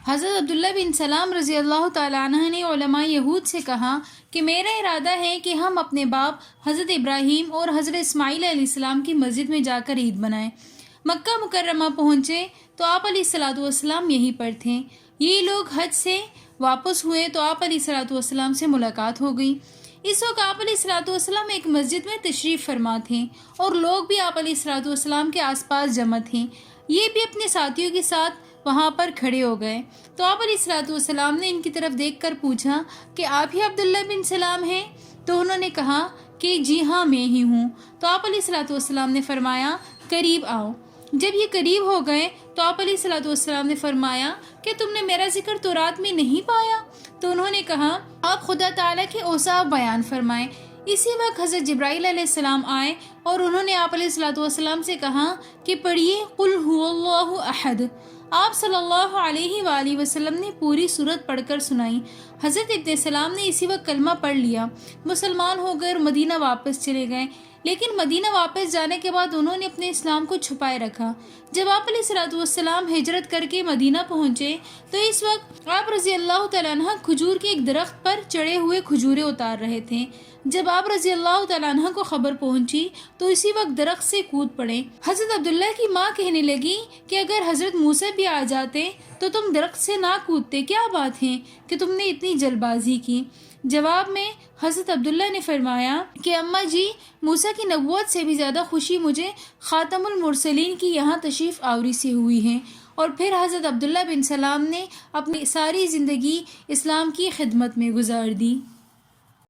حضرت عبداللہ بن سلام رضی اللہ تعالیٰ عنہ نے علماء یہود سے کہا کہ میرا ارادہ ہے کہ ہم اپنے باپ حضرت ابراہیم اور حضرت اسماعیل علیہ السلام کی مسجد میں جا کر عید منائیں۔ مکہ مکرمہ پہنچے تو آپ علیہ الصلوۃ والسلام یہیں پر تھے۔ یہ لوگ حج سے واپس ہوئے تو آپ علیہ الصلوۃ والسلام سے ملاقات ہو گئی۔ اس وقت آپ علیہ الصلوۃ والسلام ایک مسجد میں تشریف فرما تھے اور لوگ بھی آپ علیہ الصلوۃ والسلام کے آس پاس جمع تھے۔ یہ بھی اپنے ساتھیوں کے ساتھ وہاں پر کھڑے ہو گئے تو آپ علیہ الصلوۃ والسلام نے ان کی طرف دیکھ کر پوچھا کہ آپ ہی عبداللہ بن سلام ہیں؟ تو انہوں نے کہا کہ جی ہاں میں ہی ہوں۔ تو آپ علیہ الصلوۃ والسلام نے فرمایا قریب آؤ۔ جب یہ قریب ہو گئے تو آپ علیہ الصلوۃ والسلام نے فرمایا کہ تم نے میرا ذکر تورات میں نہیں پایا؟ تو انہوں نے کہا آپ خدا تعالیٰ کے اوصاف بیان فرمائیں۔ اسی وقت حضرت جبرائیل علیہ السلام آئے اور انہوں نے آپ علیہ الصلوۃ والسلام سے کہا کہ پڑھیے قل هو اللہ احد۔ آپ صلی اللہ علیہ وآلہ وسلم نے پوری سورت پڑھ کر سنائی۔ حضرت ابن سلام نے اسی وقت کلمہ پڑھ لیا، مسلمان ہو گئے اور مدینہ واپس چلے گئے۔ لیکن مدینہ واپس جانے کے بعد انہوں نے اپنے اسلام کو چھپائے رکھا۔ جب آپ علیہ الصلوۃ والسلام ہجرت کر کے مدینہ پہنچے تو اس وقت آپ رضی اللہ تعالیٰ عنہ کھجور کے ایک درخت پر چڑھے ہوئے کھجوریں اتار رہے تھے۔ جب آپ رضی اللہ تعالیٰ عنہ کو خبر پہنچی تو اسی وقت درخت سے کود پڑے۔ حضرت عبداللہ کی ماں کہنے لگی کہ اگر حضرت موسیٰ بھی آ جاتے تو تم درخت سے نہ کودتے، کیا بات ہے کہ تم نے اتنی جلد بازی کی؟ جواب میں حضرت عبداللہ نے فرمایا کہ اماں جی، موسیٰ کی نبوت سے بھی زیادہ خوشی مجھے خاتم المرسلین کی یہاں تشریف آوری سے ہوئی ہے۔ اور پھر حضرت عبداللہ بن سلام نے اپنی ساری زندگی اسلام کی خدمت میں گزار دی۔